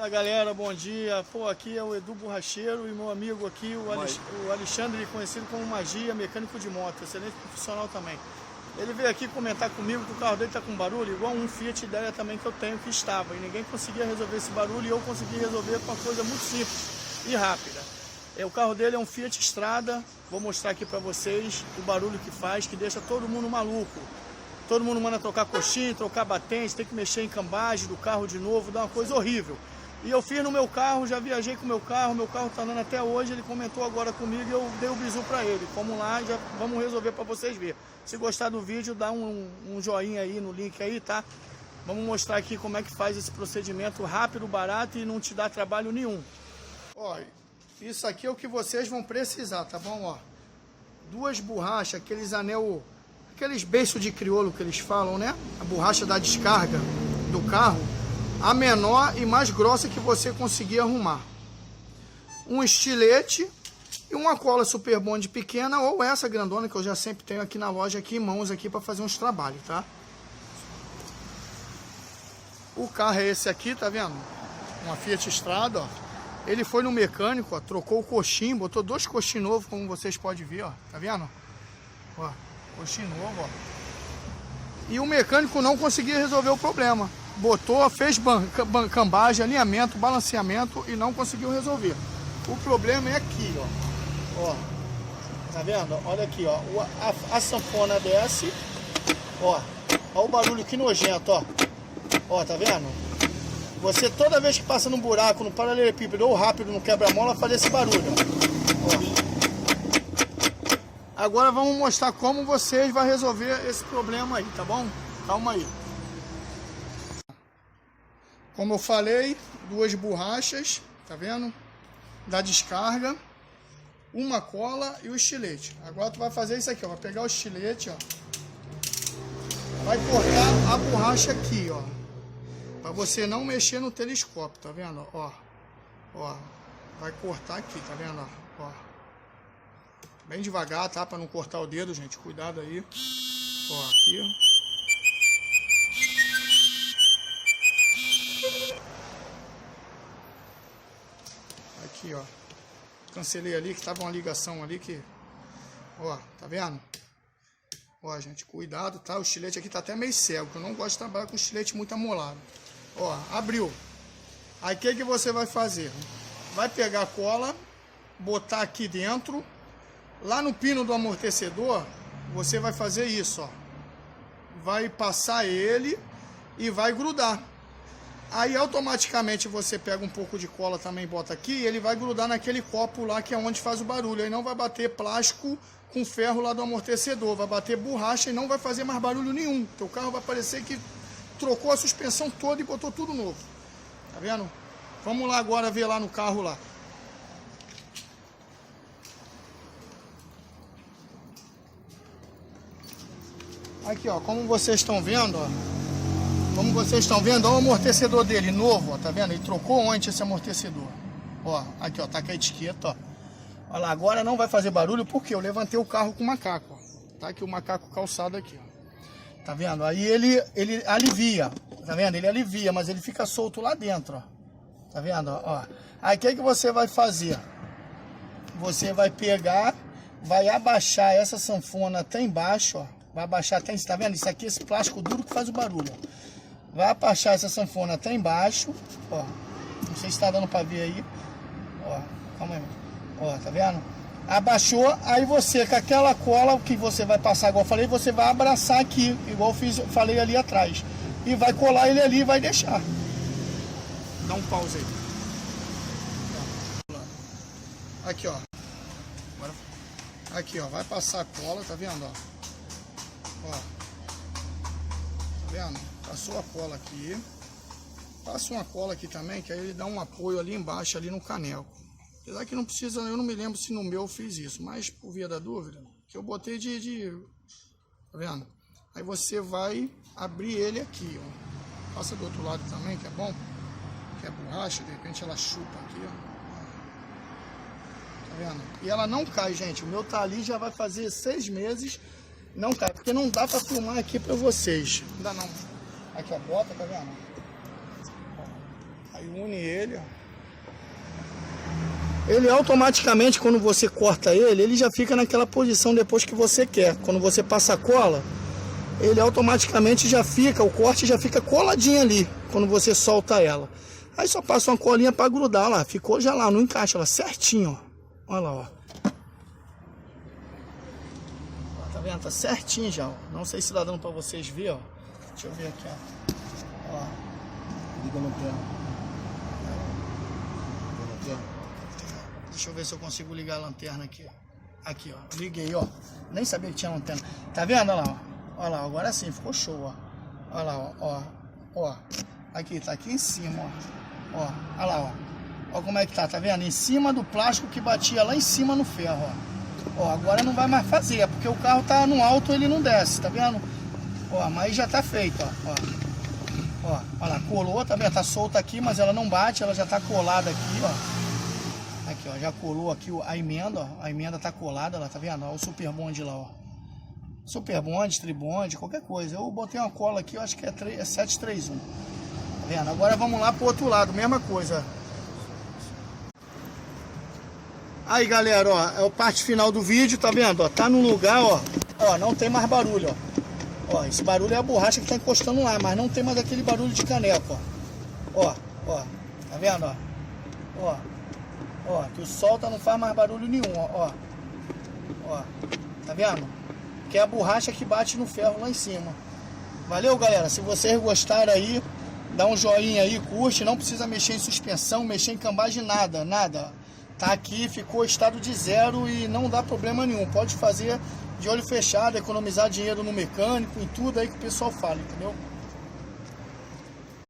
Fala galera, bom dia. Pô, aqui é o Edu Borracheiro e meu amigo aqui, o Alexandre, conhecido como Magia, mecânico de moto, excelente profissional também. Ele veio aqui comentar comigo que o carro dele tá com barulho, igual um Fiat Ideia também que eu tenho que estava. E ninguém conseguia resolver esse barulho e eu consegui resolver com uma coisa muito simples e rápida. O carro dele é um Fiat Strada, vou mostrar aqui pra vocês o barulho que faz, que deixa todo mundo maluco. Todo mundo manda trocar coxinha, trocar batente, tem que mexer em cambagem do carro de novo, dá uma coisa horrível. E eu fiz no meu carro, já viajei com o meu carro tá andando até hoje, ele comentou agora comigo e eu dei o bizu pra ele. Vamos lá, já vamos resolver pra vocês verem. Se gostar do vídeo, dá um joinha aí no link aí, tá? Vamos mostrar aqui como é que faz esse procedimento rápido, barato e não te dá trabalho nenhum. Ó, isso aqui é o que vocês vão precisar, tá bom? Ó, duas borrachas, aqueles anel... Aqueles beiços de crioulo que eles falam, né? A borracha da descarga do carro, a menor e mais grossa que você conseguir arrumar. Um estilete e uma cola Super Bond pequena ou essa grandona que eu já sempre tenho aqui na loja, aqui em mãos, aqui para fazer uns trabalhos, tá? O carro é esse aqui, tá vendo? Uma Fiat Strada, ó. Ele foi no mecânico, ó, trocou o coxinho, botou dois coxinhos novos, como vocês podem ver, ó. Tá vendo? Ó. Coxinho novo, ó. E o mecânico não conseguia resolver o problema. Botou, fez cambagem, alinhamento, balanceamento e não conseguiu resolver. O problema é aqui, ó. Ó. Tá vendo? Olha aqui, ó. A sanfona desce. Ó. Ó o barulho que nojento, ó. Ó, tá vendo? Você toda vez que passa num buraco, no paralelepípedo ou rápido no quebra-mola, faz esse barulho, ó. Agora vamos mostrar como vocês vão resolver esse problema aí, tá bom? Calma aí. Como eu falei, duas borrachas, tá vendo? Da descarga, uma cola e o estilete. Agora tu vai fazer isso aqui, ó. Vai pegar o estilete, ó. Vai cortar a borracha aqui, ó. Pra você não mexer no telescópio, tá vendo? Ó. Ó. Vai cortar aqui, tá vendo? Ó. Bem devagar, tá? Pra não cortar o dedo, gente. Cuidado aí. Ó, aqui. Aqui, ó. Cancelei ali, que tava uma ligação ali que... Ó, tá vendo? Ó, gente, cuidado, tá? O estilete aqui tá até meio cego, que eu não gosto de trabalhar com estilete muito amolado. Ó, abriu. Aí, o que você vai fazer? Vai pegar a cola, botar aqui dentro... Lá no pino do amortecedor, você vai fazer isso, ó. Vai passar ele e vai grudar. Aí automaticamente você pega um pouco de cola também e bota aqui e ele vai grudar naquele copo lá que é onde faz o barulho. Aí não vai bater plástico com ferro lá do amortecedor, vai bater borracha e não vai fazer mais barulho nenhum. Teu carro vai parecer que trocou a suspensão toda e botou tudo novo. Tá vendo? Vamos lá agora ver lá no carro lá. Aqui, ó, como vocês estão vendo, ó. Como vocês estão vendo, ó, o amortecedor dele novo, ó, tá vendo? Ele trocou ontem esse amortecedor. Ó, aqui, ó, tá com a etiqueta, ó. Olha lá, agora não vai fazer barulho porque eu levantei o carro com o macaco, ó. Tá aqui o macaco calçado aqui, ó. Tá vendo? Aí ele alivia, tá vendo? Ele alivia, mas ele fica solto lá dentro, ó. Tá vendo, ó? Aí o que você vai fazer? Você vai pegar, vai abaixar essa sanfona até embaixo, ó. Vai abaixar até, tá vendo? Isso aqui, esse plástico duro que faz o barulho, ó. Vai abaixar essa sanfona até embaixo, ó. Não sei se tá dando pra ver aí. Ó, calma aí. Ó, tá vendo? Abaixou, aí você, com aquela cola que você vai passar, igual eu falei, você vai abraçar aqui, igual eu falei ali atrás. E vai colar ele ali e vai deixar. Dá um pause aí. Aqui, ó. Aqui, ó. Vai passar a cola, tá vendo, ó? Ó, tá vendo? Passou a cola aqui. Passa uma cola aqui também, que aí ele dá um apoio ali embaixo, ali no caneco. Apesar que não precisa, eu não me lembro se no meu eu fiz isso, mas por via da dúvida, que eu botei tá vendo? Aí você vai abrir ele aqui, ó. Passa do outro lado também, que é bom. Que é borracha, de repente ela chupa aqui, ó. Tá vendo? E ela não cai, gente. O meu tá ali, já vai fazer 6 meses. Não cai, porque não dá pra filmar aqui pra vocês. Não dá não. Aqui a bota, tá vendo? Aí Aí une ele, ó. Ele automaticamente, quando você corta ele, ele já fica naquela posição depois que você quer. Quando você passa a cola, ele automaticamente já fica, o corte já fica coladinho ali, quando você solta ela. Aí só passa uma colinha para grudar lá, ficou já lá, não encaixa lá, certinho, ó. Olha lá, ó. Tá vendo? Tá certinho já, ó. Não sei se tá dando para vocês verem, ó. Deixa eu ver aqui, ó. Ó. Liga no plano. Deixa eu ver se eu consigo ligar a lanterna aqui. Aqui, ó. Liguei, ó. Nem sabia que tinha lanterna. Tá vendo? Olha lá, ó. Olha lá, agora sim, ficou show, ó. Olha lá, ó. Ó. Aqui, tá aqui em cima, ó. Ó. Olha lá, ó. Ó como é que tá, tá vendo? Em cima do plástico que batia lá em cima no ferro, ó. Ó, agora não vai mais fazer, porque o carro tá no alto, ele não desce, tá vendo? Ó, mas já tá feito, ó. Ó, olha lá, colou, tá vendo? Tá solta aqui, mas ela não bate, ela já tá colada aqui, ó. Aqui, ó, já colou aqui a emenda, ó. A emenda tá colada lá, tá vendo? Ó, o Super Bond lá, ó. Super Bond, Tribond, qualquer coisa. Eu botei uma cola aqui, eu acho que é 731. Tá vendo? Agora vamos lá pro outro lado, mesma coisa. Aí, galera, ó, é a parte final do vídeo, tá vendo? Ó, tá no lugar, ó. Ó, não tem mais barulho, ó. Ó, esse barulho é a borracha que tá encostando lá, mas não tem mais aquele barulho de caneco, ó. Ó, tá vendo, ó? Ó, tu solta, não faz mais barulho nenhum, ó. Ó, tá vendo? Que é a borracha que bate no ferro lá em cima. Valeu, galera? Se vocês gostaram aí, dá um joinha aí, curte. Não precisa mexer em suspensão, mexer em cambagem, nada. Tá aqui, ficou estado de zero e não dá problema nenhum. Pode fazer de olho fechado, economizar dinheiro no mecânico, em tudo aí que o pessoal fala, entendeu?